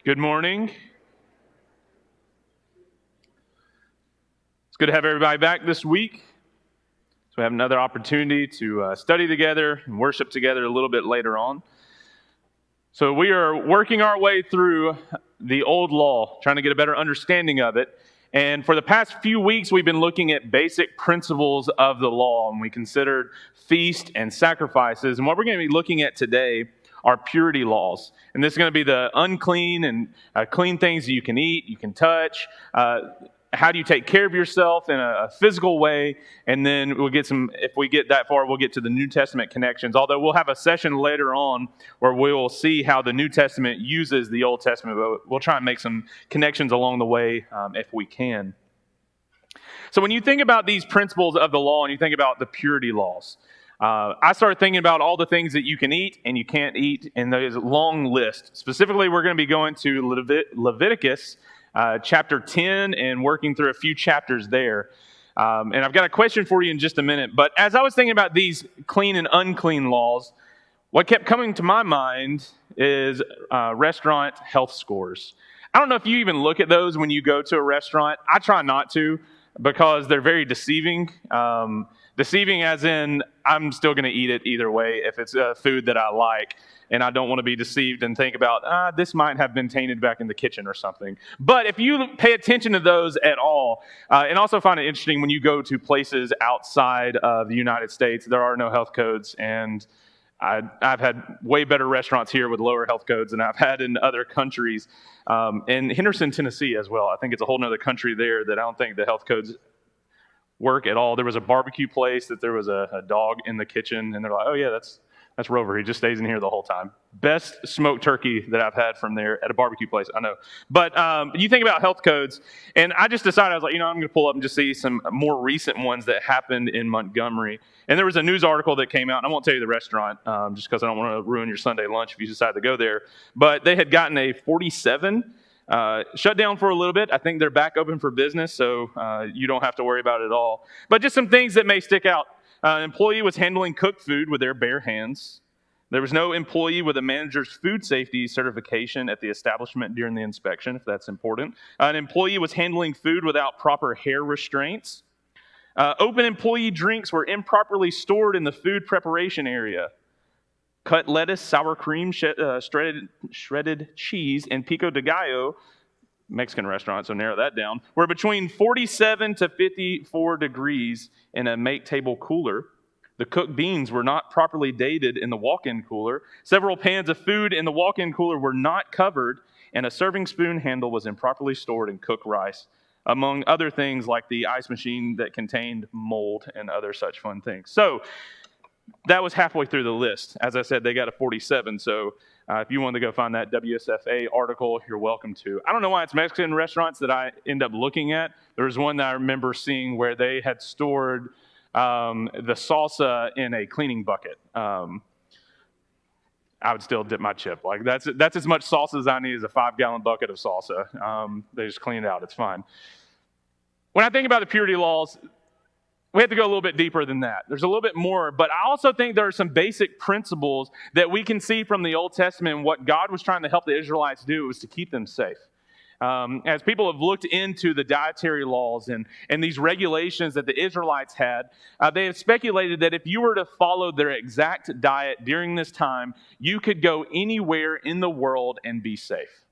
Good morning. It's good to have everybody back this week. So we have another opportunity to study together and worship together a little bit later on. So we are working our way through the old law, trying to get a better understanding of it. And for the past few weeks, we've been looking at basic principles of the law, and we considered feast and sacrifices. And what we're going to be looking at today are purity laws. And this is going to be the unclean and clean things that you can eat, you can touch. How do you take care of yourself in a physical way? And then we'll get if we get that far, we'll get to the New Testament connections. Although we'll have a session later on where we will see how the New Testament uses the Old Testament, but we'll try and make some connections along the way if we can. So when you think about these principles of the law and you think about the purity laws, I started thinking about all the things that you can eat and you can't eat in those long list. Specifically, we're going to be going to Leviticus chapter 10 and working through a few chapters there. And I've got a question for you in just a minute. But as I was thinking about these clean and unclean laws, what kept coming to my mind is restaurant health scores. I don't know if you even look at those when you go to a restaurant. I try not to because they're very deceiving. Deceiving as in, I'm still going to eat it either way if it's food that I like, and I don't want to be deceived and think about, this might have been tainted back in the kitchen or something. But if you pay attention to those at all, and also find it interesting when you go to places outside of the United States, there are no health codes, and I've had way better restaurants here with lower health codes than I've had in other countries. In Henderson, Tennessee as well. I think it's a whole other country there that I don't think the health codes work at all. There was a barbecue place that there was a dog in the kitchen, and they're like, oh yeah, that's Rover. He just stays in here the whole time. Best smoked turkey that I've had from there at a barbecue place, I know. But you think about health codes, and I just decided, I was like, I'm going to pull up and just see some more recent ones that happened in Montgomery. And there was a news article that came out, and I won't tell you the restaurant just because I don't want to ruin your Sunday lunch if you decide to go there. But they had gotten a 47 shut down for a little bit. I think they're back open for business, so you don't have to worry about it at all. But just some things that may stick out. An employee was handling cooked food with their bare hands. There was no employee with a manager's food safety certification at the establishment during the inspection, if that's important. An employee was handling food without proper hair restraints. Open employee drinks were improperly stored in the food preparation area. Cut lettuce, sour cream, shredded cheese, and pico de gallo, Mexican restaurant, so narrow that down, were between 47 to 54 degrees in a make table cooler. The cooked beans were not properly dated in the walk-in cooler. Several pans of food in the walk-in cooler were not covered, and a serving spoon handle was improperly stored in cooked rice, among other things like the ice machine that contained mold and other such fun things. So that was halfway through the list. As I said, they got a 47, so if you wanted to go find that WSFA article, you're welcome to. I don't know why it's Mexican restaurants that I end up looking at. There was one that I remember seeing where they had stored the salsa in a cleaning bucket. I would still dip my chip. Like that's as much salsa as I need as a 5-gallon bucket of salsa. They just clean it out. It's fine. When I think about the purity laws, we have to go a little bit deeper than that. There's a little bit more, but I also think there are some basic principles that we can see from the Old Testament. And what God was trying to help the Israelites do was to keep them safe. As people have looked into the dietary laws and these regulations that the Israelites had, they have speculated that if you were to follow their exact diet during this time, you could go anywhere in the world and be safe.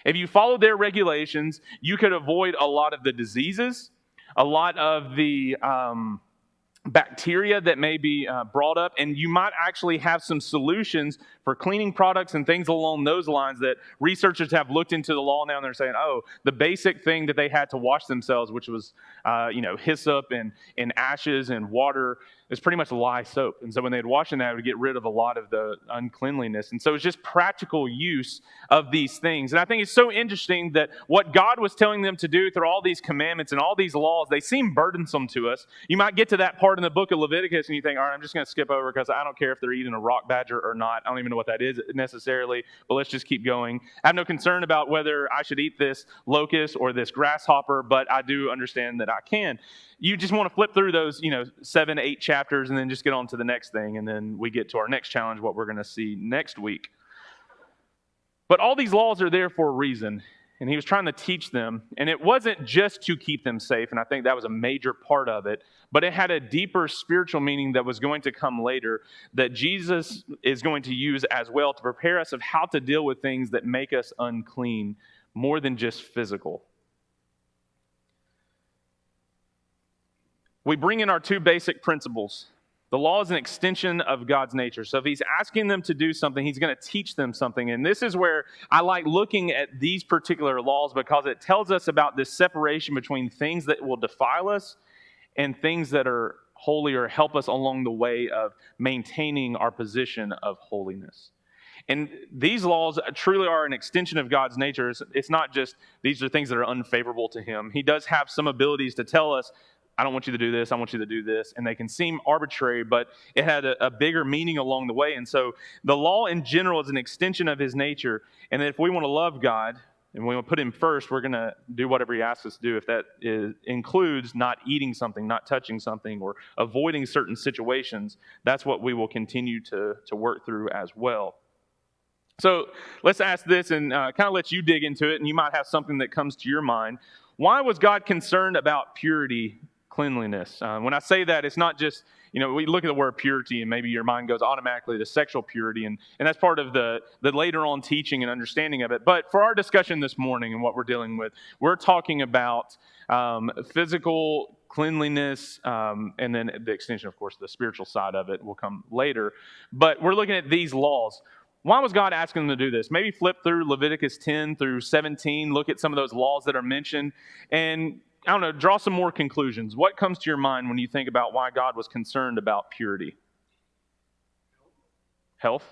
If you followed their regulations, you could avoid a lot of the diseases, a lot of the bacteria that may be brought up, and you might actually have some solutions for cleaning products and things along those lines that researchers have looked into the law now, and they're saying, the basic thing that they had to wash themselves, which was hyssop and ashes and water, is pretty much lye soap. And so when they'd wash in that, it would get rid of a lot of the uncleanliness. And so it's just practical use of these things. And I think it's so interesting that what God was telling them to do through all these commandments and all these laws, they seem burdensome to us. You might get to that part in the book of Leviticus and you think, all right, I'm just going to skip over because I don't care if they're eating a rock badger or not. I don't even know what that is necessarily, but let's just keep going. I have no concern about whether I should eat this locust or this grasshopper, but I do understand that I can. You just want to flip through those, 7, 8 chapters and then just get on to the next thing. And then we get to our next challenge, what we're going to see next week. But all these laws are there for a reason, and he was trying to teach them. And it wasn't just to keep them safe, and I think that was a major part of it, but it had a deeper spiritual meaning that was going to come later that Jesus is going to use as well to prepare us of how to deal with things that make us unclean, more than just physical. We bring in our two basic principles. The law is an extension of God's nature. So if he's asking them to do something, he's going to teach them something. And this is where I like looking at these particular laws, because it tells us about this separation between things that will defile us and things that are holy or help us along the way of maintaining our position of holiness. And these laws truly are an extension of God's nature. It's not just these are things that are unfavorable to him. He does have some abilities to tell us, I don't want you to do this, I want you to do this. And they can seem arbitrary, but it had a bigger meaning along the way. And so the law in general is an extension of his nature. And if we want to love God and we want to put him first, we're going to do whatever he asks us to do. If that includes not eating something, not touching something, or avoiding certain situations, that's what we will continue to work through as well. So let's ask this and kind of let you dig into it, and you might have something that comes to your mind. Why was God concerned about purity, cleanliness? When I say that, it's not just, we look at the word purity and maybe your mind goes automatically to sexual purity, and that's part of the later on teaching and understanding of it. But for our discussion this morning and what we're dealing with, we're talking about physical cleanliness, and then the extension, of course, the spiritual side of it will come later. But we're looking at these laws. Why was God asking them to do this? Maybe flip through Leviticus 10 through 17, look at some of those laws that are mentioned, and I don't know, draw some more conclusions. What comes to your mind when you think about why God was concerned about purity? Health.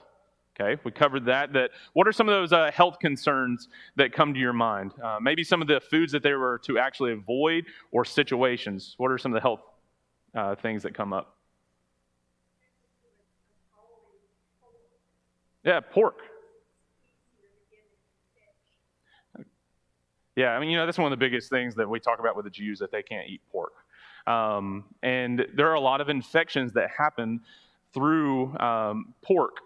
Okay, we covered that. What are some of those health concerns that come to your mind? Maybe some of the foods that they were to actually avoid, or situations. What are some of the health things that come up? Yeah, pork. Yeah, I mean, that's one of the biggest things that we talk about with the Jews, that they can't eat pork. And there are a lot of infections that happen through pork.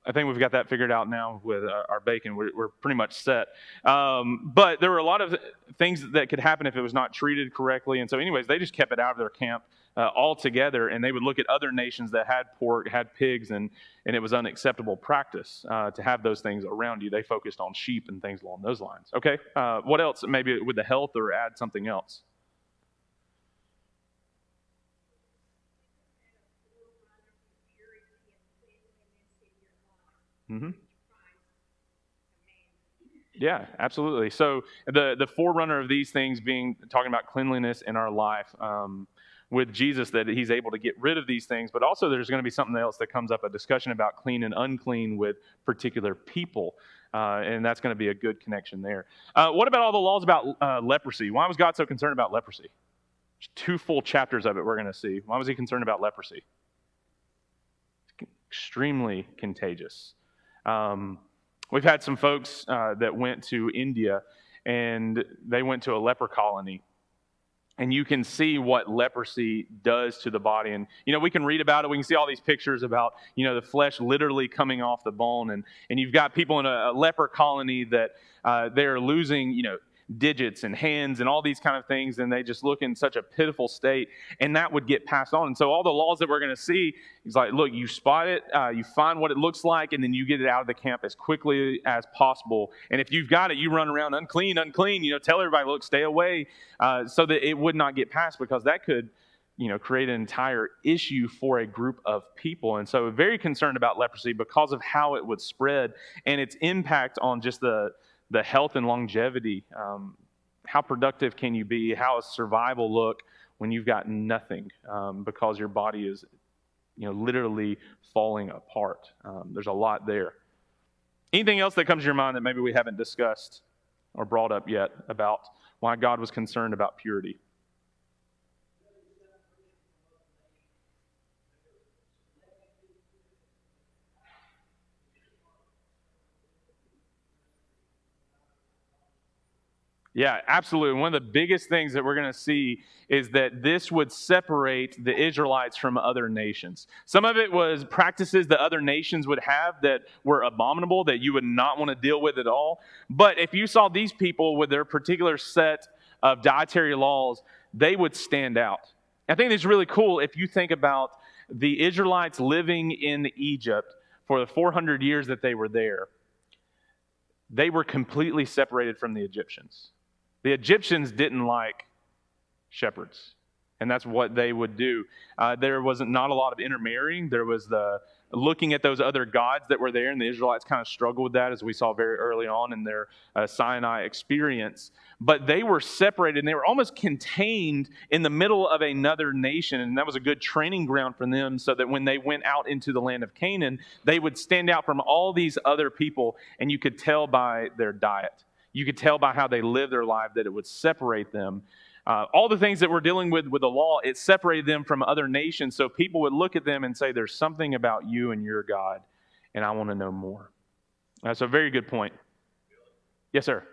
I think we've got that figured out now with our bacon. We're pretty much set. But there were a lot of things that could happen if it was not treated correctly. And so anyways, they just kept it out of their camp altogether. And they would look at other nations that had pork, had pigs, and it was unacceptable practice to have those things around you. They focused on sheep and things along those lines. Okay, what else? Maybe with the health, or add something else. Mm-hmm. Yeah, absolutely. So the forerunner of these things being talking about cleanliness in our life, with Jesus, that he's able to get rid of these things, but also there's going to be something else that comes up, a discussion about clean and unclean with particular people, and that's going to be a good connection there. What about all the laws about leprosy? Why was God so concerned about leprosy? There's 2 full chapters of it we're going to see. Why was he concerned about leprosy? It's extremely contagious. We've had some folks that went to India, and they went to a leper colony. And you can see what leprosy does to the body. And, we can read about it. We can see all these pictures about, the flesh literally coming off the bone. And you've got people in a leper colony that they're losing, digits and hands and all these kind of things. And they just look in such a pitiful state. And that would get passed on. And so all the laws that we're going to see, is like, look, you spot it, you find what it looks like, and then you get it out of the camp as quickly as possible. And if you've got it, you run around unclean, tell everybody, look, stay away, so that it would not get passed, because that could, create an entire issue for a group of people. And so very concerned about leprosy because of how it would spread and its impact on just the health and longevity. How productive can you be? How does survival look when you've got nothing, because your body is literally falling apart? There's a lot there. Anything else that comes to your mind that maybe we haven't discussed or brought up yet about why God was concerned about purity? Yeah, absolutely. One of the biggest things that we're going to see is that this would separate the Israelites from other nations. Some of it was practices that other nations would have that were abominable, that you would not want to deal with at all. But if you saw these people with their particular set of dietary laws, they would stand out. I think it's really cool if you think about the Israelites living in Egypt for the 400 years that they were there. They were completely separated from the Egyptians. The Egyptians didn't like shepherds, and that's what they would do. There was not a lot of intermarrying. There was the looking at those other gods that were there, and the Israelites kind of struggled with that, as we saw very early on in their Sinai experience. But they were separated, and they were almost contained in the middle of another nation, and that was a good training ground for them, so that when they went out into the land of Canaan, they would stand out from all these other people, and you could tell by their diet. You could tell by how they lived their life that it would separate them. All the things that we're dealing with the law, it separated them from other nations, so people would look at them and say, there's something about you and your God, and I want to know more. That's a very good point. Yes, sir.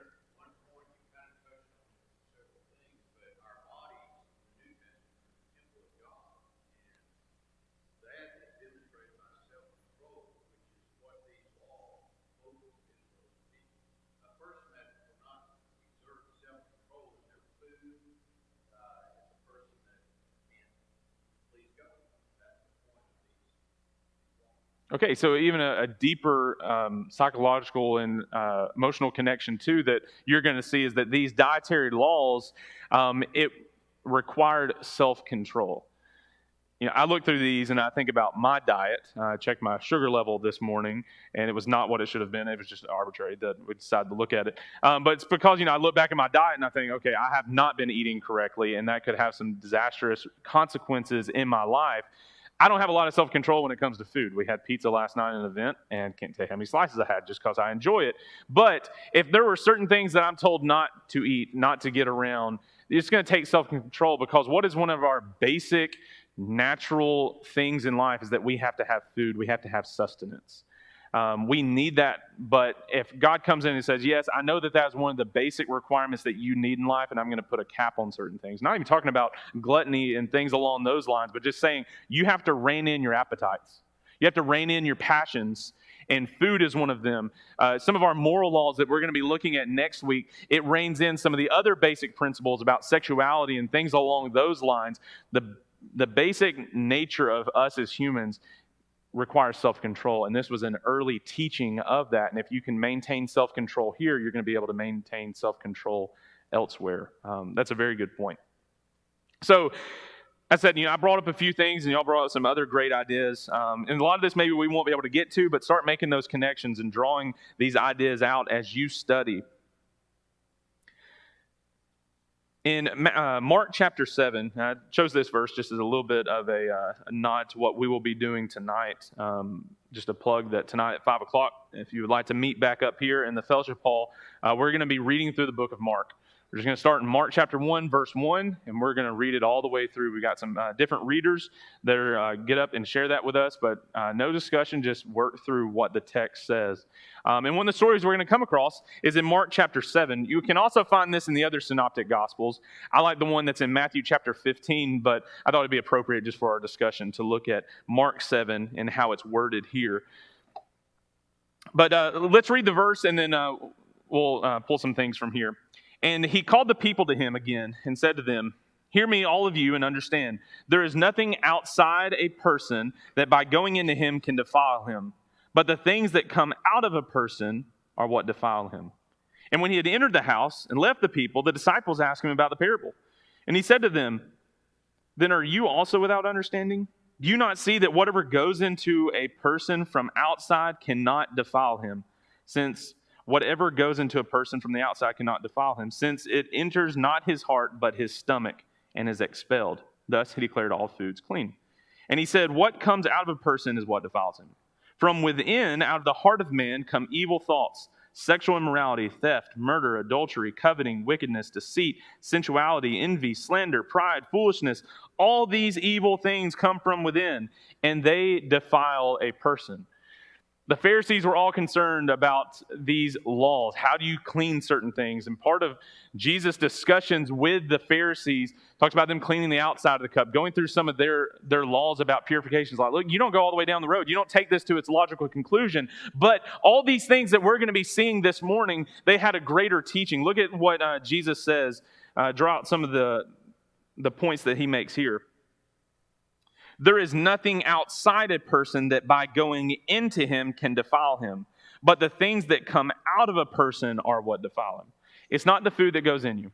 Okay, so even a deeper psychological and emotional connection too that you're going to see is that these dietary laws, it required self-control. You know, I look through these and I think about my diet. I checked my sugar level this morning, and it was not what it should have been. It was just arbitrary that we decided to look at it. But it's because, I look back at my diet and I think, okay, I have not been eating correctly, and that could have some disastrous consequences in my life. I don't have a lot of self-control when it comes to food. We had pizza last night at an event, and can't tell you how many slices I had just because I enjoy it. But if there were certain things that I'm told not to eat, not to get around, it's going to take self-control, because what is one of our basic natural things in life is that we have to have food. We have to have sustenance. We need that, but if God comes in and says, yes, I know that that's one of the basic requirements that you need in life, and I'm going to put a cap on certain things. Not even talking about gluttony and things along those lines, but just saying you have to rein in your appetites. You have to rein in your passions, and food is one of them. Some of our moral laws that we're going to be looking at next week, it reins in some of the other basic principles about sexuality and things along those lines. The basic nature of us as humans requires self-control, and this was an early teaching of that. And if you can maintain self-control here, you're going to be able to maintain self-control elsewhere. That's a very good point. So I said, I brought up a few things, and y'all brought up some other great ideas. And a lot of this maybe we won't be able to get to, but start making those connections and drawing these ideas out as you study. In Mark chapter 7, I chose this verse just as a little bit of a nod to what we will be doing tonight. Just a plug that tonight at 5 o'clock, if you would like to meet back up here in the fellowship hall, we're going to be reading through the book of Mark. We're just going to start in Mark chapter 1, verse 1, and we're going to read it all the way through. We got some different readers that are get up and share that with us, but no discussion, just work through what the text says. And one of the stories we're going to come across is in Mark chapter 7. You can also find this in the other synoptic gospels. I like the one that's in Matthew chapter 15, but I thought it'd be appropriate just for our discussion to look at Mark 7 and how it's worded here. But let's read the verse, and then we'll pull some things from here. And he called the people to him again and said to them, "Hear me, all of you, and understand. There is nothing outside a person that by going into him can defile him. But the things that come out of a person are what defile him." And when he had entered the house and left the people, the disciples asked him about the parable. And he said to them, "Then are you also without understanding? Do you not see that whatever goes into a person from outside cannot defile him, since whatever goes into a person from the outside cannot defile him, since it enters not his heart, but his stomach, and is expelled. Thus he declared all foods clean." And he said, "What comes out of a person is what defiles him. From within, out of the heart of man, come evil thoughts, sexual immorality, theft, murder, adultery, coveting, wickedness, deceit, sensuality, envy, slander, pride, foolishness. All these evil things come from within, and they defile a person. The Pharisees were all concerned about these laws. How do you clean certain things? And part of Jesus' discussions with the Pharisees talks about them cleaning the outside of the cup, going through some of their laws about purification. It's like, look, you don't go all the way down the road. You don't take this to its logical conclusion. But all these things that we're going to be seeing this morning, they had a greater teaching. Look at what Jesus says. Draw out some of the points that he makes here. There is nothing outside a person that by going into him can defile him. But the things that come out of a person are what defile him. It's not the food that goes in you.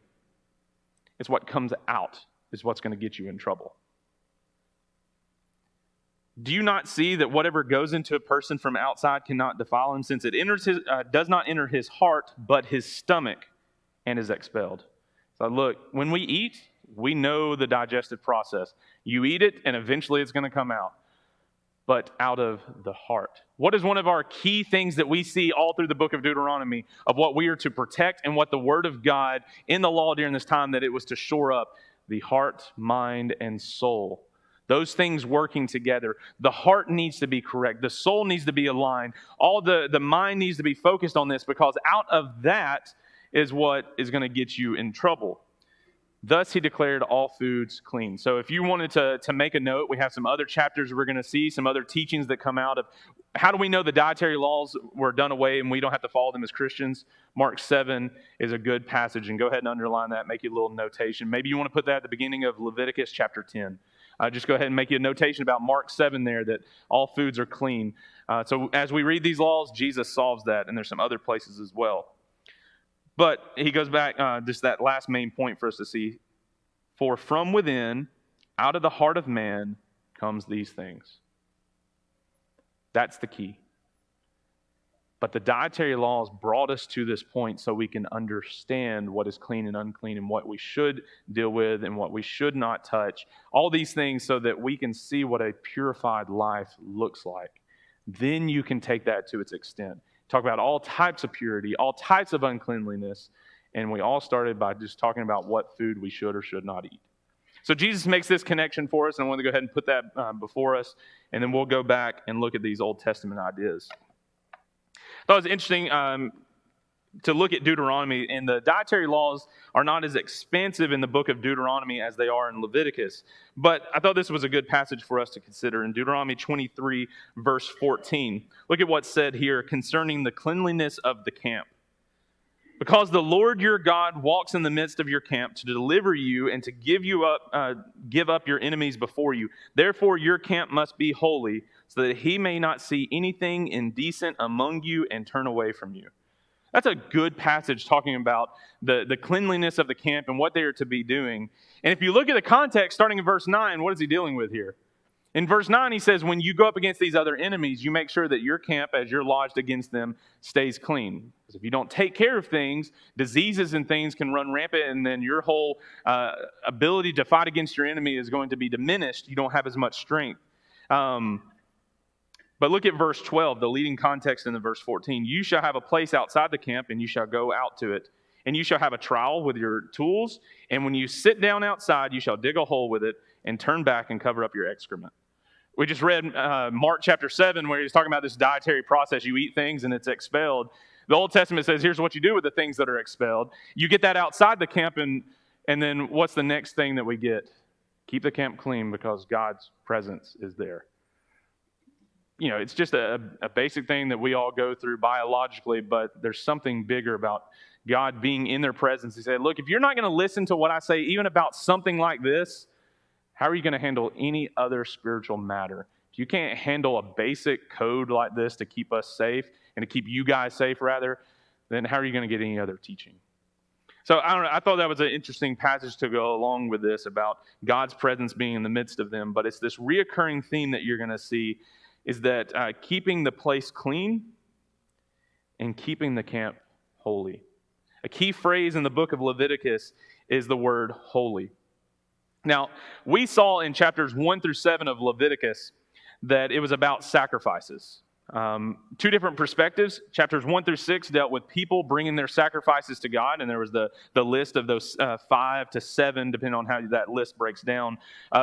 It's what comes out is what's going to get you in trouble. Do you not see that whatever goes into a person from outside cannot defile him, since it does not enter his heart, but his stomach, and is expelled? So look, when we eat, we know the digestive process. You eat it, and eventually it's going to come out. But out of the heart. What is one of our key things that we see all through the book of Deuteronomy of what we are to protect and what the Word of God in the law during this time that it was to shore up? The heart, mind, and soul. Those things working together. The heart needs to be correct. The soul needs to be aligned. All the mind needs to be focused on this, because out of that is what is going to get you in trouble. Thus he declared all foods clean. So if you wanted to make a note, we have some other chapters we're going to see, some other teachings that come out of how do we know the dietary laws were done away and we don't have to follow them as Christians. Mark 7 is a good passage, and go ahead and underline that, make you a little notation. Maybe you want to put that at the beginning of Leviticus chapter 10. Just go ahead and make you a notation about Mark 7 there, that all foods are clean. So as we read these laws, Jesus solves that, and there's some other places as well. But he goes back, just that last main point for us to see. For from within, out of the heart of man, comes these things. That's the key. But the dietary laws brought us to this point so we can understand what is clean and unclean and what we should deal with and what we should not touch. All these things so that we can see what a purified life looks like. Then you can take that to its extent. Talk about all types of purity, all types of uncleanliness, and we all started by just talking about what food we should or should not eat. So Jesus makes this connection for us, and I want to go ahead and put that before us, and then we'll go back and look at these Old Testament ideas. I thought it was interesting to look at Deuteronomy, and the dietary laws are not as expansive in the book of Deuteronomy as they are in Leviticus. But I thought this was a good passage for us to consider in Deuteronomy 23, verse 14. Look at what's said here concerning the cleanliness of the camp. Because the Lord your God walks in the midst of your camp to deliver you and to give up your enemies before you. Therefore your camp must be holy, so that he may not see anything indecent among you and turn away from you. That's a good passage talking about the cleanliness of the camp and what they are to be doing. And if you look at the context, starting in verse 9, what is he dealing with here? In verse 9, he says, when you go up against these other enemies, you make sure that your camp, as you're lodged against them, stays clean. Because if you don't take care of things, diseases and things can run rampant, and then your whole ability to fight against your enemy is going to be diminished. You don't have as much strength. But look at verse 12, the leading context in the verse 14. You shall have a place outside the camp, and you shall go out to it. And you shall have a trowel with your tools. And when you sit down outside, you shall dig a hole with it and turn back and cover up your excrement. We just read Mark chapter 7, where he's talking about this dietary process. You eat things and it's expelled. The Old Testament says, here's what you do with the things that are expelled. You get that outside the camp, and then what's the next thing that we get? Keep the camp clean because God's presence is there. You know, it's just a basic thing that we all go through biologically, but there's something bigger about God being in their presence. He said, look, if you're not going to listen to what I say, even about something like this, how are you going to handle any other spiritual matter? If you can't handle a basic code like this to keep us safe and to keep you guys safe, rather, then how are you going to get any other teaching? So I don't know. I thought that was an interesting passage to go along with this about God's presence being in the midst of them. But it's this reoccurring theme that you're going to see is that keeping the place clean and keeping the camp holy. A key phrase in the book of Leviticus is the word holy. Now, we saw in chapters 1 through 7 of Leviticus that it was about sacrifices. Two different perspectives. Chapters 1 through 6 dealt with people bringing their sacrifices to God, and there was the list of those 5 to 7, depending on how that list breaks down.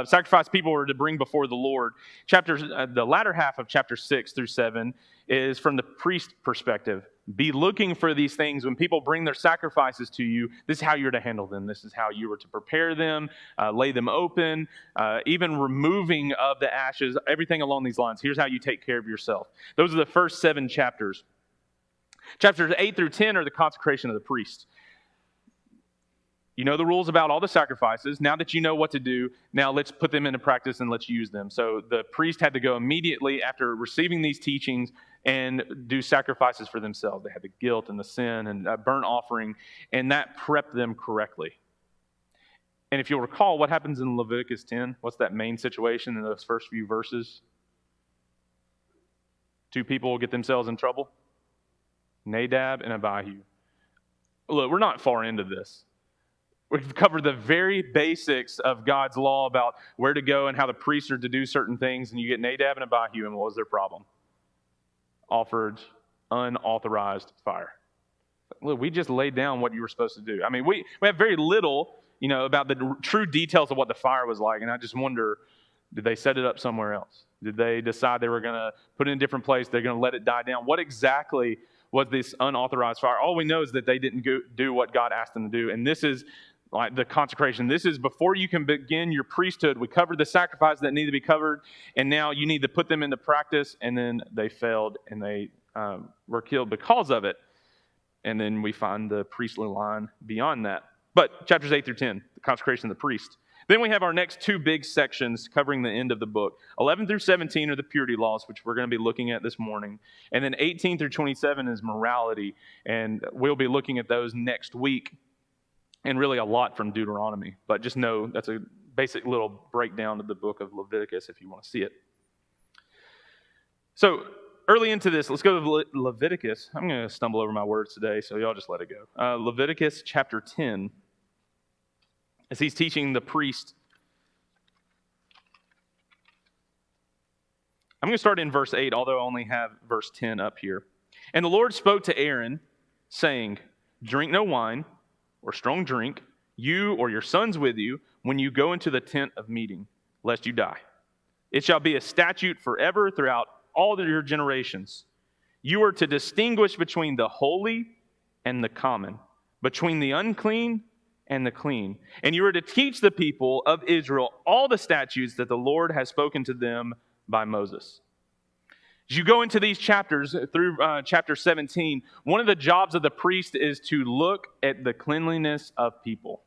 Sacrifice people were to bring before the Lord. The latter half of chapter 6 through 7 is from the priest perspective. Be looking for these things. When people bring their sacrifices to you, this is how you're to handle them. This is how you were to prepare them, lay them open, even removing of the ashes, everything along these lines. Here's how you take care of yourself. Those are the first 7 chapters. Chapters 8 through 10 are the consecration of the priest. You know the rules about all the sacrifices. Now that you know what to do, now let's put them into practice and let's use them. So the priest had to go immediately after receiving these teachings and do sacrifices for themselves. They had the guilt and the sin and a burnt offering, and that prepped them correctly. And if you'll recall, what happens in Leviticus 10? What's that main situation in those first few verses? 2 people get themselves in trouble. Nadab and Abihu. Look, we're not far into this. We've covered the very basics of God's law about where to go and how the priests are to do certain things, and you get Nadab and Abihu, and what was their problem? Offered unauthorized fire. Look, we just laid down what you were supposed to do. I mean, we have very little, about the true details of what the fire was like, and I just wonder, did they set it up somewhere else? Did they decide they were going to put it in a different place? They're going to let it die down? What exactly was this unauthorized fire? All we know is that they didn't do what God asked them to do, and this is like the consecration. This is before you can begin your priesthood. We covered the sacrifices that need to be covered, and now you need to put them into practice, and then they failed, and they were killed because of it. And then we find the priestly line beyond that. But chapters 8 through 10, the consecration of the priest. Then we have our next 2 big sections covering the end of the book. 11 through 17 are the purity laws, which we're going to be looking at this morning. And then 18 through 27 is morality, and we'll be looking at those next week. And really a lot from Deuteronomy. But just know that's a basic little breakdown of the book of Leviticus if you want to see it. So early into this, let's go to Leviticus. I'm going to stumble over my words today, so y'all just let it go. Leviticus chapter 10. As he's teaching the priest. I'm going to start in verse 8, although I only have verse 10 up here. And the Lord spoke to Aaron, saying, drink no wine or strong drink, you or your sons with you, when you go into the tent of meeting, lest you die. It shall be a statute forever throughout all your generations. You are to distinguish between the holy and the common, between the unclean and the clean. And you are to teach the people of Israel all the statutes that the Lord has spoken to them by Moses. As you go into these chapters, through chapter 17, one of the jobs of the priest is to look at the cleanliness of people.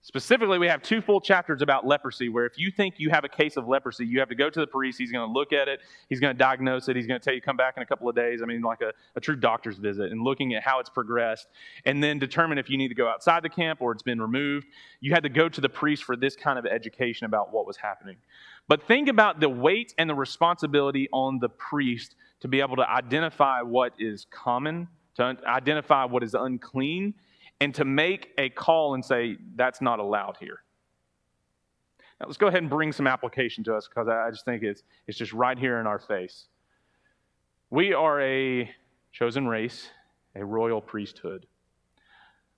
Specifically, we have 2 full chapters about leprosy, where if you think you have a case of leprosy, you have to go to the priest. He's going to look at it. He's going to diagnose it. He's going to tell you to come back in a couple of days. I mean, like a true doctor's visit, and looking at how it's progressed, and then determine if you need to go outside the camp or it's been removed. You had to go to the priest for this kind of education about what was happening. But think about the weight and the responsibility on the priest to be able to identify what is common, to identify what is unclean, and to make a call and say, that's not allowed here. Now, let's go ahead and bring some application to us, because I just think it's just right here in our face. We are a chosen race, a royal priesthood.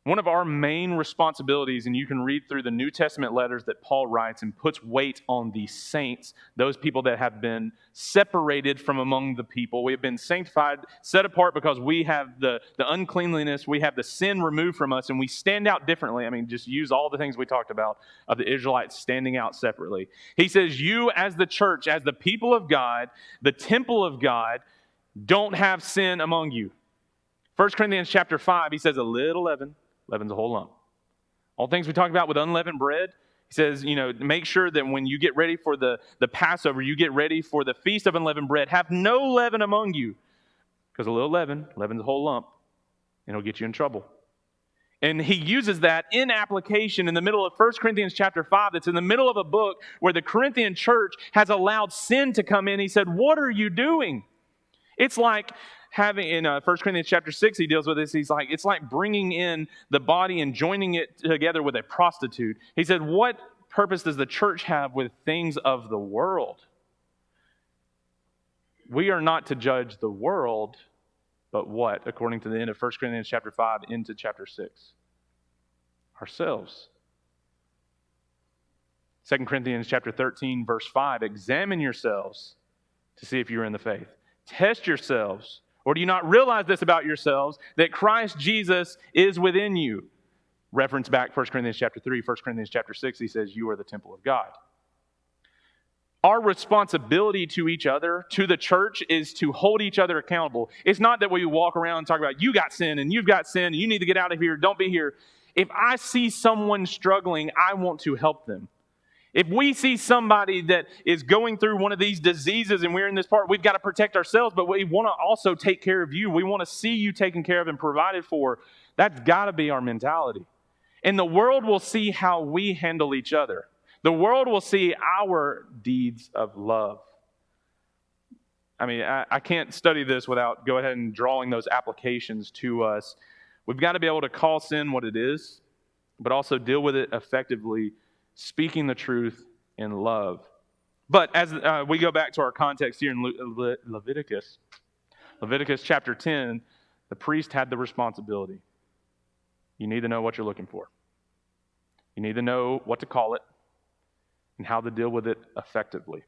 One of our main responsibilities, and you can read through the New Testament letters that Paul writes and puts weight on the saints, those people that have been separated from among the people. We have been sanctified, set apart because we have the uncleanliness, we have the sin removed from us, and we stand out differently. I mean, just use all the things we talked about of the Israelites standing out separately. He says, you as the church, as the people of God, the temple of God, don't have sin among you. 1 Corinthians chapter 5, he says, a little leaven leaven's a whole lump. All things we talk about with unleavened bread, he says, make sure that when you get ready for the Passover, you get ready for the Feast of Unleavened Bread, have no leaven among you. Because a little leaven's a whole lump, and it'll get you in trouble. And he uses that in application in the middle of 1 Corinthians chapter 5. That's in the middle of a book where the Corinthian church has allowed sin to come in. He said, what are you doing? It's like having, in 1 Corinthians chapter 6, he deals with this. He's like, it's like bringing in the body and joining it together with a prostitute. He said, what purpose does the church have with things of the world? we are not to judge the world, but what? According to the end of 1 Corinthians chapter 5 into chapter 6. Ourselves. 2 Corinthians chapter 13, verse 5, examine yourselves to see if you're in the faith. Test yourselves. Or do you not realize this about yourselves, that Christ Jesus is within you? Reference back 1 Corinthians chapter 3, 1 Corinthians chapter 6, he says, you are the temple of God. Our responsibility to each other, to the church, is to hold each other accountable. It's not that we walk around and talk about, you got sin, and you've got sin, and you need to get out of here, don't be here. If I see someone struggling, I want to help them. If we see somebody that is going through one of these diseases and we're in this part, we've got to protect ourselves, but we want to also take care of you. We want to see you taken care of and provided for. That's got to be our mentality. And the world will see how we handle each other. The world will see our deeds of love. I mean, I can't study this without go ahead and drawing those applications to us. We've got to be able to call sin what it is, but also deal with it effectively, speaking the truth in love. But as we go back to our context here in Leviticus chapter 10, the priest had the responsibility. You need to know what you're looking for. You need to know what to call it and how to deal with it effectively.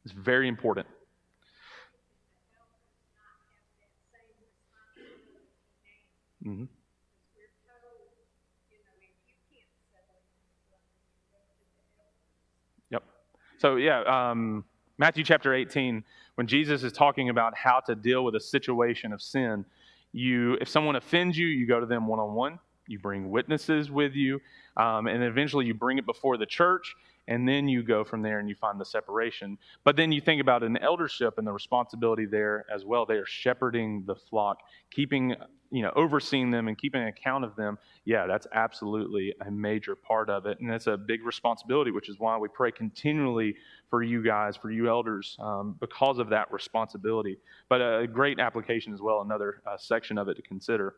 It's very important. Mm-hmm. Yep. So Matthew chapter 18, when Jesus is talking about how to deal with a situation of sin, if someone offends you, you go to them one-on-one. You bring witnesses with you, and eventually you bring it before the church, and then you go from there and you find the separation. But then you think about an eldership and the responsibility there as well. They are shepherding the flock, overseeing them and keeping account of them. Yeah, that's absolutely a major part of it, and that's a big responsibility, which is why we pray continually for you guys, for you elders, because of that responsibility. But a great application as well, another section of it to consider.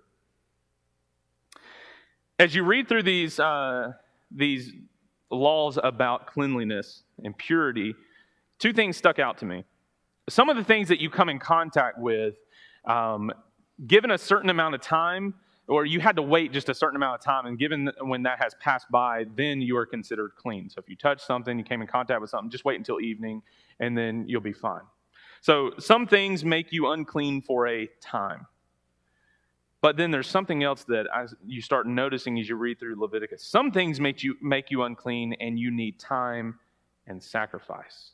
As you read through these laws about cleanliness and purity, two things stuck out to me. Some of the things that you come in contact with, given a certain amount of time, or you had to wait just a certain amount of time, and given when that has passed by, then you are considered clean. So if you touch something, you came in contact with something, just wait until evening, and then you'll be fine. So some things make you unclean for a time. But then there's something else that you start noticing as you read through Leviticus. Some things make you unclean, and you need time and sacrifice.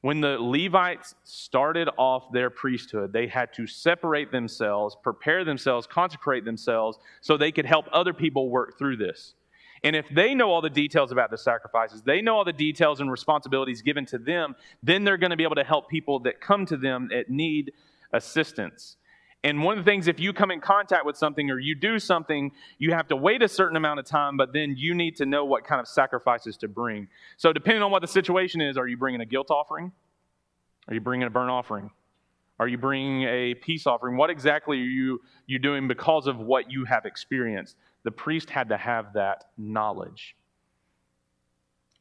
When the Levites started off their priesthood, they had to separate themselves, prepare themselves, consecrate themselves, so they could help other people work through this. And if they know all the details about the sacrifices, they know all the details and responsibilities given to them, then they're going to be able to help people that come to them that need assistance. And one of the things, if you come in contact with something or you do something, you have to wait a certain amount of time, but then you need to know what kind of sacrifices to bring. So depending on what the situation is, are you bringing a guilt offering? Are you bringing a burnt offering? Are you bringing a peace offering? What exactly are you doing because of what you have experienced? The priest had to have that knowledge.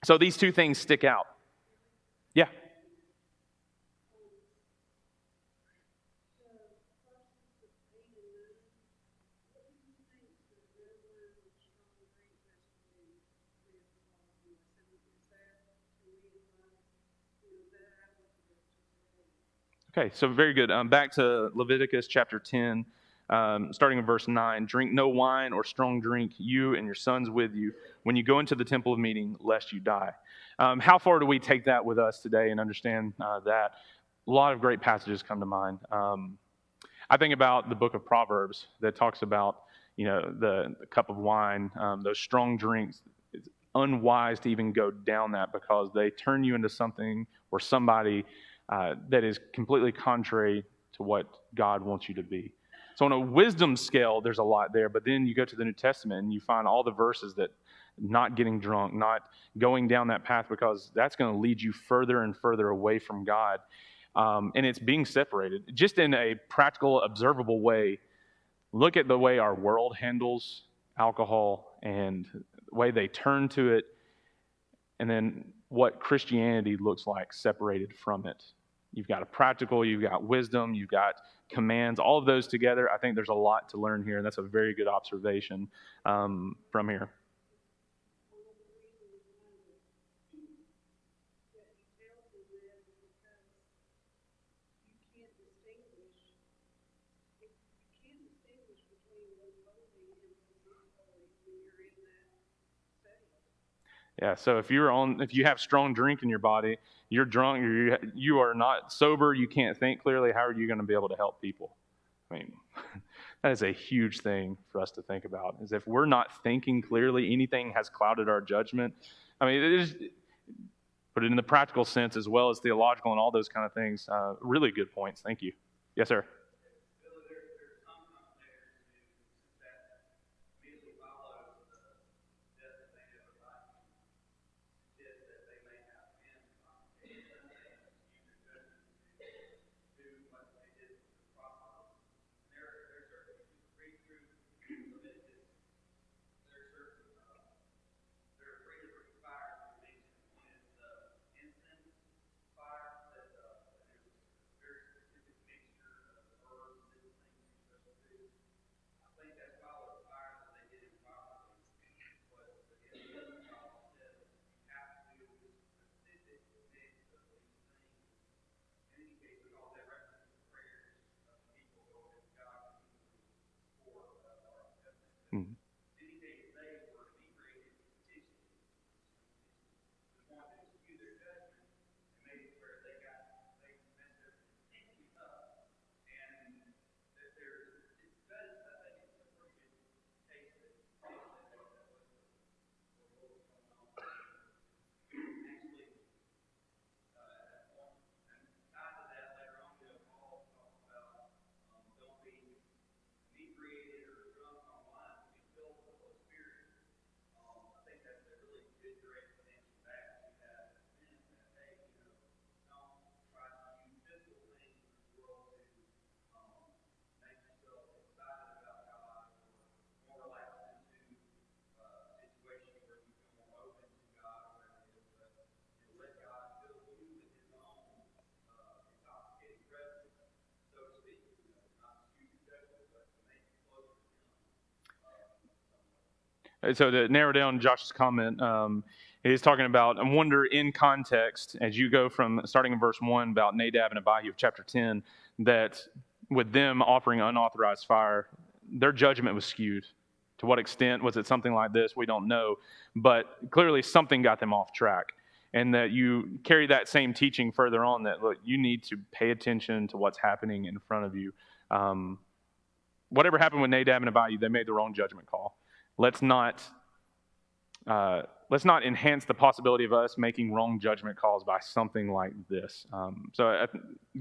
So these two things stick out. Yeah. Okay, so very good. Back to Leviticus chapter 10, starting in verse 9. Drink no wine or strong drink, you and your sons with you, when you go into the temple of meeting, lest you die. How far do we take that with us today and understand that? A lot of great passages come to mind. I think about the book of Proverbs that talks about, the cup of wine, those strong drinks. It's unwise to even go down that because they turn you into something or somebody that is completely contrary to what God wants you to be. So on a wisdom scale, there's a lot there, but then you go to the New Testament and you find all the verses that not getting drunk, not going down that path, because that's going to lead you further and further away from God. And it's being separated. Just in a practical, observable way, look at the way our world handles alcohol and the way they turn to it, and then what Christianity looks like separated from it. You've got a practical, you've got wisdom, you've got commands, all of those together. I think there's a lot to learn here, and that's a very good observation from here. Yeah, so if you have strong drink in your body, you're drunk, you are not sober, you can't think clearly, how are you going to be able to help people? I mean, that is a huge thing for us to think about, is if we're not thinking clearly, anything has clouded our judgment. I mean, put it in the practical sense as well as theological and all those kind of things. Really good points. Thank you. Yes, sir. Mm-hmm. So to narrow down Josh's comment, he's talking about, I wonder in context, as you go from starting in verse 1 about Nadab and Abihu of chapter 10, that with them offering unauthorized fire, their judgment was skewed. To what extent? Was it something like this? We don't know. But clearly something got them off track. And that you carry that same teaching further on, that, look, you need to pay attention to what's happening in front of you. Whatever happened with Nadab and Abihu, they made the wrong judgment call. Let's not enhance the possibility of us making wrong judgment calls by something like this.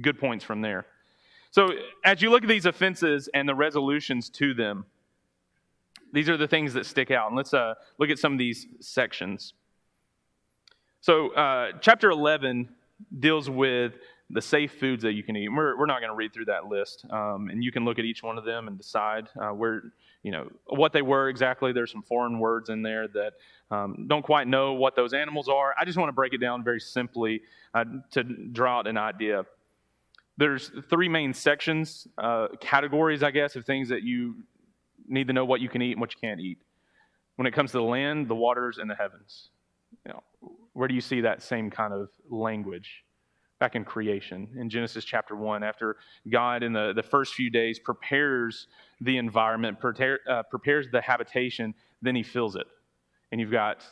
Good points from there. So as you look at these offenses and the resolutions to them, these are the things that stick out. And let's look at some of these sections. So chapter 11 deals with the safe foods that you can eat. We're not going to read through that list, and you can look at each one of them and decide what they were exactly. There's some foreign words in there that don't quite know what those animals are. I just want to break it down very simply to draw out an idea. There's three main sections, categories, I guess, of things that you need to know what you can eat and what you can't eat. When it comes to the land, the waters, and the heavens, where do you see that same kind of language? Back in creation, in Genesis chapter 1, after God in the first few days prepares the environment, prepares the habitation, then he fills it. And you've got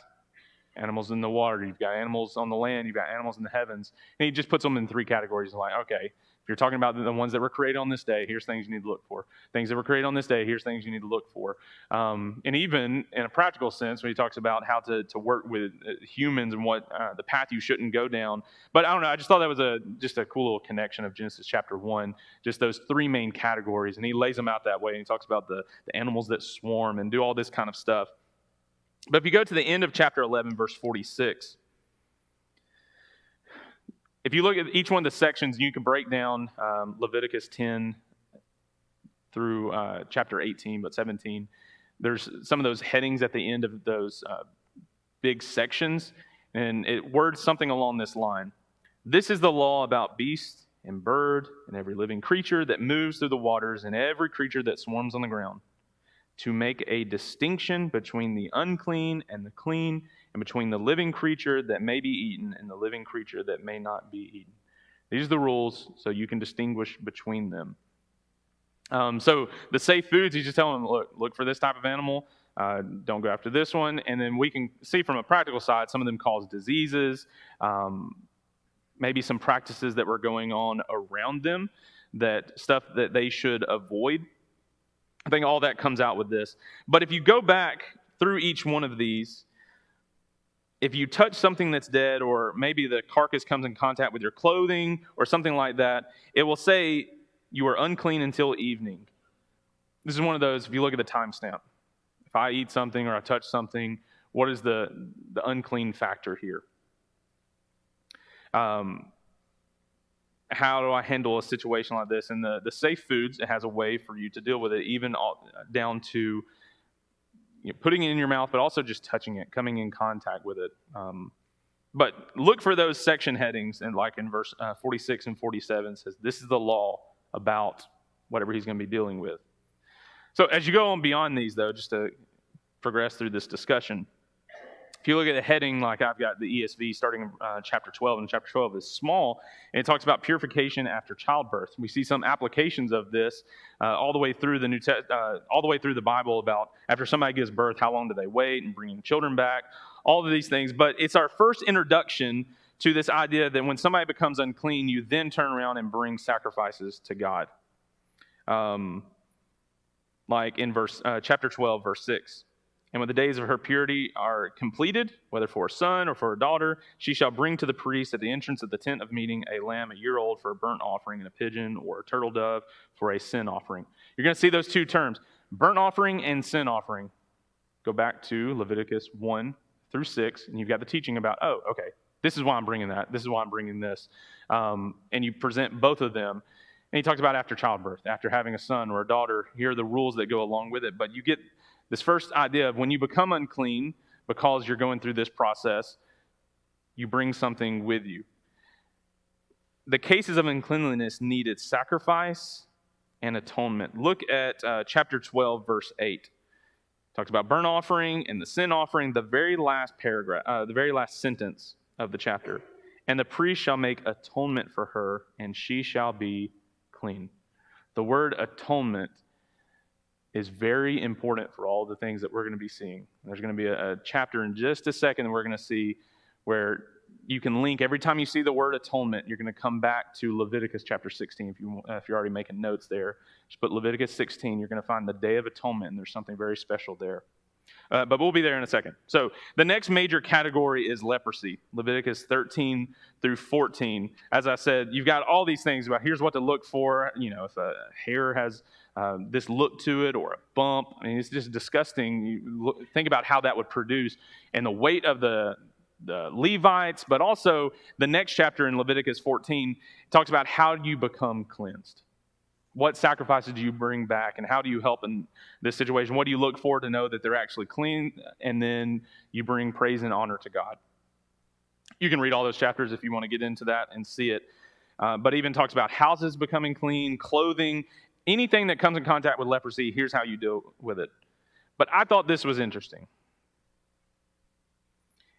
animals in the water, you've got animals on the land, you've got animals in the heavens. And he just puts them in three categories. Like, okay, if you're talking about the ones that were created on this day, here's things you need to look for. Things that were created on this day, here's things you need to look for. And even in a practical sense, when he talks about how to work with humans and what the path you shouldn't go down. But I don't know, I just thought that was just a cool little connection of Genesis chapter 1, just those three main categories. And he lays them out that way. And he talks about the animals that swarm and do all this kind of stuff. But if you go to the end of chapter 11, verse 46, if you look at each one of the sections, you can break down Leviticus 10 through chapter 18, but 17. There's some of those headings at the end of those big sections, and it words something along this line. This is the law about beasts and bird and every living creature that moves through the waters and every creature that swarms on the ground, to make a distinction between the unclean and the clean, and between the living creature that may be eaten and the living creature that may not be eaten. These are the rules, so you can distinguish between them. So the safe foods, he's just telling them, look for this type of animal. Don't go after this one. And then we can see from a practical side, some of them cause diseases, maybe some practices that were going on around them, that stuff that they should avoid. I think all that comes out with this. But if you go back through each one of these, if you touch something that's dead, or maybe the carcass comes in contact with your clothing or something like that, it will say you are unclean until evening. This is one of those, if you look at the timestamp. If I eat something or I touch something, what is the unclean factor here? How do I handle a situation like this? And the safe foods, it has a way for you to deal with it, even down to putting it in your mouth, but also just touching it, coming in contact with it. But look for those section headings, and like in verse 46 and 47 says, this is the law about whatever he's going to be dealing with. So as you go on beyond these, though, just to progress through this discussion, if you look at the heading, like I've got the ESV starting in chapter 12, and chapter 12 is small, and it talks about purification after childbirth. We see some applications of this all the way through all the way through the Bible about after somebody gives birth, how long do they wait, and bringing children back, all of these things. But it's our first introduction to this idea that when somebody becomes unclean, you then turn around and bring sacrifices to God. Like in chapter 12, verse 6. And when the days of her purity are completed, whether for a son or for a daughter, she shall bring to the priest at the entrance of the tent of meeting a lamb a year old for a burnt offering, and a pigeon or a turtle dove for a sin offering. You're going to see those two terms, burnt offering and sin offering. Go back to Leviticus 1 through 6, and you've got the teaching about, oh, okay, this is why I'm bringing that. This is why I'm bringing this. And you present both of them. And he talks about after childbirth, after having a son or a daughter. Here are the rules that go along with it. But you get this first idea of when you become unclean because you're going through this process, you bring something with you. The cases of uncleanliness needed sacrifice and atonement. Look at chapter 12, verse 8. Talks about burnt offering and the sin offering, the very last paragraph, the very last sentence of the chapter. And the priest shall make atonement for her, and she shall be clean. The word atonement is very important for all the things that we're going to be seeing. There's going to be a chapter in just a second that we're going to see where you can link. Every time you see the word atonement, you're going to come back to Leviticus chapter 16. If you're already making notes there, just put Leviticus 16. You're going to find the Day of Atonement, and there's something very special there. But we'll be there in a second. So the next major category is leprosy. Leviticus 13 through 14. As I said, you've got all these things about here's what to look for. If a hair has this look to it or a bump. I mean, it's just disgusting. You think about how that would produce, and the weight of the Levites, but also the next chapter in Leviticus 14 talks about how you become cleansed. What sacrifices do you bring back, and how do you help in this situation? What do you look for to know that they're actually clean? And then you bring praise and honor to God. You can read all those chapters if you want to get into that and see it. But even talks about houses becoming clean, clothing, anything that comes in contact with leprosy, here's how you deal with it. But I thought this was interesting.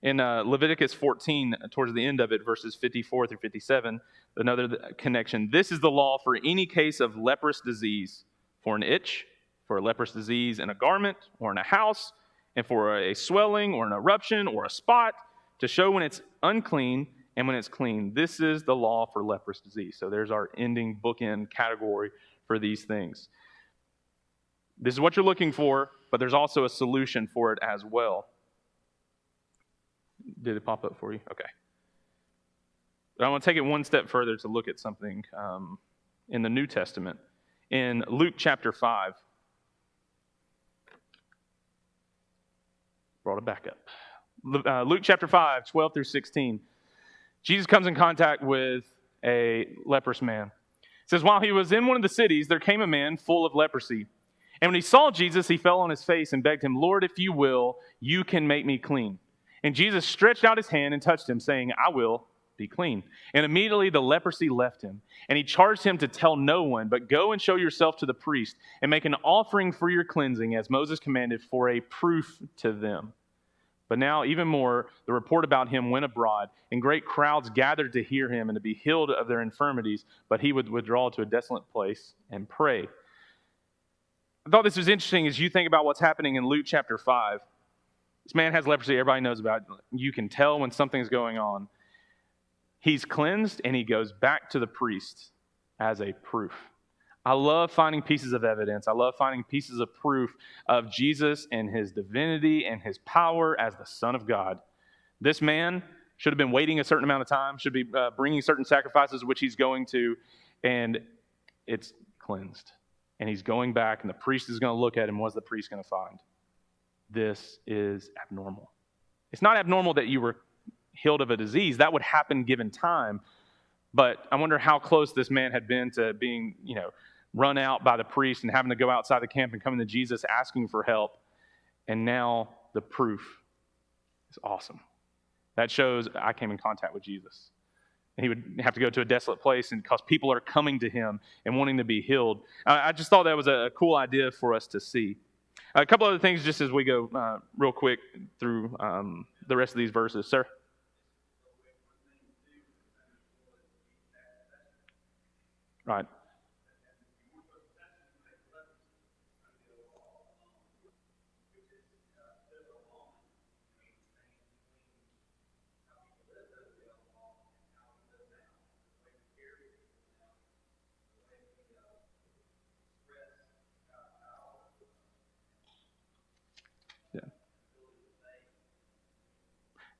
In Leviticus 14, towards the end of it, verses 54 through 57, another connection. This is the law for any case of leprous disease, for an itch, for a leprous disease in a garment or in a house, and for a swelling or an eruption or a spot, to show when it's unclean and when it's clean. This is the law for leprous disease. So there's our ending bookend category for these things. This is what you're looking for, but there's also a solution for it as well. Did it pop up for you? Okay. But I want to take it one step further to look at something in the New Testament. In Luke chapter 5. Brought it back up. Luke chapter 5, 12 through 16. Jesus comes in contact with a leprous man. It says, while he was in one of the cities, there came a man full of leprosy. And when he saw Jesus, he fell on his face and begged him, Lord, if you will, you can make me clean. And Jesus stretched out his hand and touched him, saying, I will, be clean." And immediately the leprosy left him. And he charged him to tell no one, but go and show yourself to the priest and make an offering for your cleansing, as Moses commanded, for a proof to them. But now, even more, the report about him went abroad, and great crowds gathered to hear him and to be healed of their infirmities. But he would withdraw to a desolate place and pray. I thought this was interesting as you think about what's happening in Luke chapter 5. This man has leprosy. Everybody knows about it. You can tell when something's going on. He's cleansed, and he goes back to the priest as a proof. I love finding pieces of evidence. I love finding pieces of proof of Jesus and his divinity and his power as the Son of God. This man should have been waiting a certain amount of time, should be bringing certain sacrifices, which he's going to, and it's cleansed. And he's going back, and the priest is going to look at him. What's the priest going to find? This is abnormal. It's not abnormal that you were healed of a disease. That would happen given time. But I wonder how close this man had been to being, run out by the priest and having to go outside the camp and coming to Jesus asking for help. And now the proof is awesome. That shows I came in contact with Jesus. And he would have to go to a desolate place, and because people are coming to him and wanting to be healed. I just thought that was a cool idea for us to see. A couple other things just as we go real quick through the rest of these verses. Sir? Right.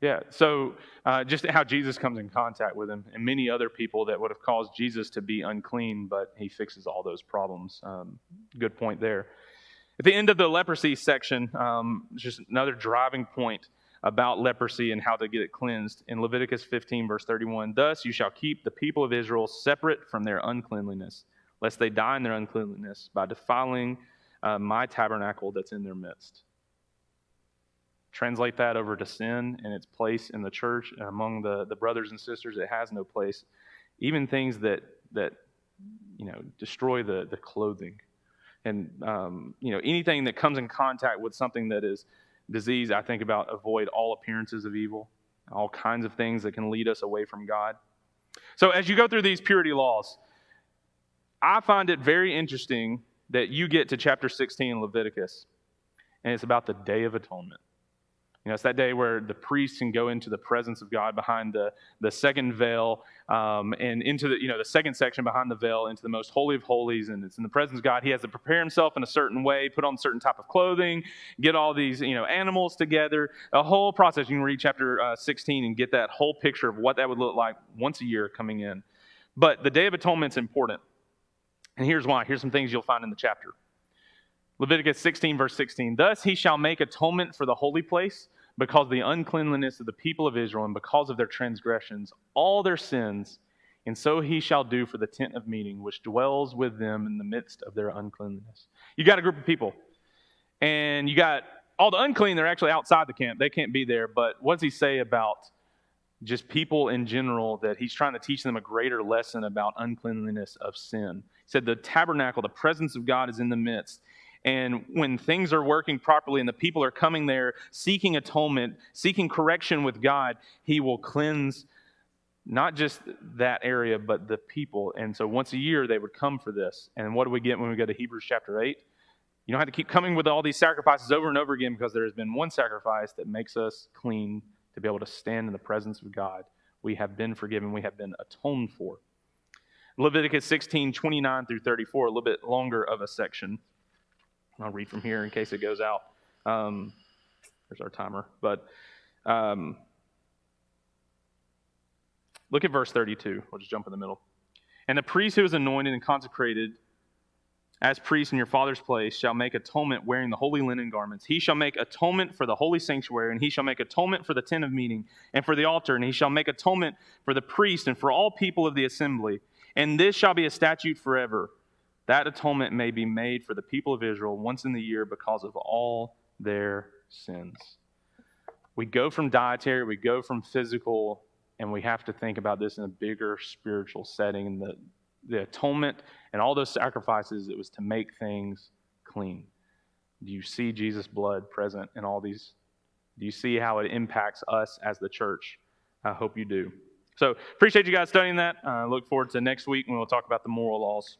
Yeah, so just how Jesus comes in contact with him and many other people that would have caused Jesus to be unclean, but he fixes all those problems. Good point there. At the end of the leprosy section, just another driving point about leprosy and how to get it cleansed. In Leviticus 15, verse 31, "Thus you shall keep the people of Israel separate from their uncleanliness, lest they die in their uncleanliness by defiling my tabernacle that's in their midst." Translate that over to sin and its place in the church and among the brothers and sisters. It has no place. Even things that destroy the clothing. And, anything that comes in contact with something that is disease, I think about avoid all appearances of evil, all kinds of things that can lead us away from God. So as you go through these purity laws, I find it very interesting that you get to chapter 16 in Leviticus, and it's about the Day of Atonement. It's that day where the priest can go into the presence of God behind the second veil and into the second section behind the veil into the most holy of holies, and it's in the presence of God. He has to prepare himself in a certain way, put on a certain type of clothing, get all these animals together. A whole process. You can read chapter 16 and get that whole picture of what that would look like once a year coming in. But the Day of Atonement is important, and here's why. Here's some things you'll find in the chapter. Leviticus 16, verse 16, "Thus he shall make atonement for the holy place, because of the uncleanliness of the people of Israel, and because of their transgressions, all their sins, and so he shall do for the tent of meeting, which dwells with them in the midst of their uncleanliness." You got a group of people, and you got all the unclean, they're actually outside the camp. They can't be there, but what does he say about just people in general, that he's trying to teach them a greater lesson about uncleanliness of sin? He said the tabernacle, the presence of God is in the midst. And when things are working properly and the people are coming there seeking atonement, seeking correction with God, he will cleanse not just that area, but the people. And so once a year, they would come for this. And what do we get when we go to Hebrews chapter 8? You don't have to keep coming with all these sacrifices over and over again, because there has been one sacrifice that makes us clean to be able to stand in the presence of God. We have been forgiven. We have been atoned for. Leviticus 16, 29 through 34, a little bit longer of a section. I'll read from here in case it goes out. There's our timer. But look at verse 32. We'll just jump in the middle. "And the priest who is anointed and consecrated as priest in your father's place shall make atonement wearing the holy linen garments. He shall make atonement for the holy sanctuary, and he shall make atonement for the tent of meeting and for the altar, and he shall make atonement for the priest and for all people of the assembly. And this shall be a statute forever, that atonement may be made for the people of Israel once in the year because of all their sins." We go from dietary, we go from physical, And we have to think about this in a bigger spiritual setting. The atonement and all those sacrifices, it was to make things clean. Do you see Jesus' blood present in all these? Do you see how it impacts us as the church? I hope you do. So appreciate you guys studying that. Look forward to next week when we'll talk about the moral laws.